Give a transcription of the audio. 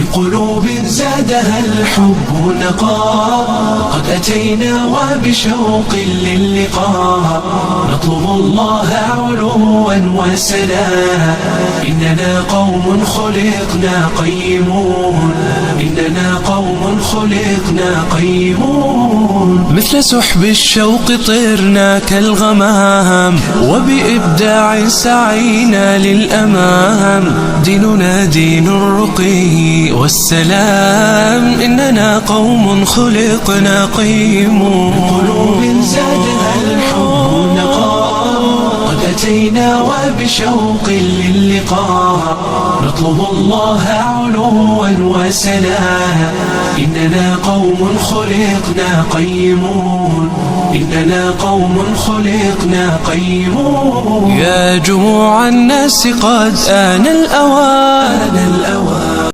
من قلوب زادها الحب نقاء. قد أتينا وبشوق للقاء نطلب الله علوا وسنا. إننا قوم خلقنا قيمون، إننا قوم خلقنا قيمون. مثل سحب الشوق طرنا كالغمام، وبإبداع سعينا للأمام. ديننا دين الرقي والسلام، إننا قوم خلقنا قيمون. قلوب زادها الحب نقاء. قد أتينا وبشوق للقاء نطلب الله علوا وسنا. إننا قوم خلقنا قيمون، إننا قوم خلقنا قيمون. يا جموع الناس قد آن الأوان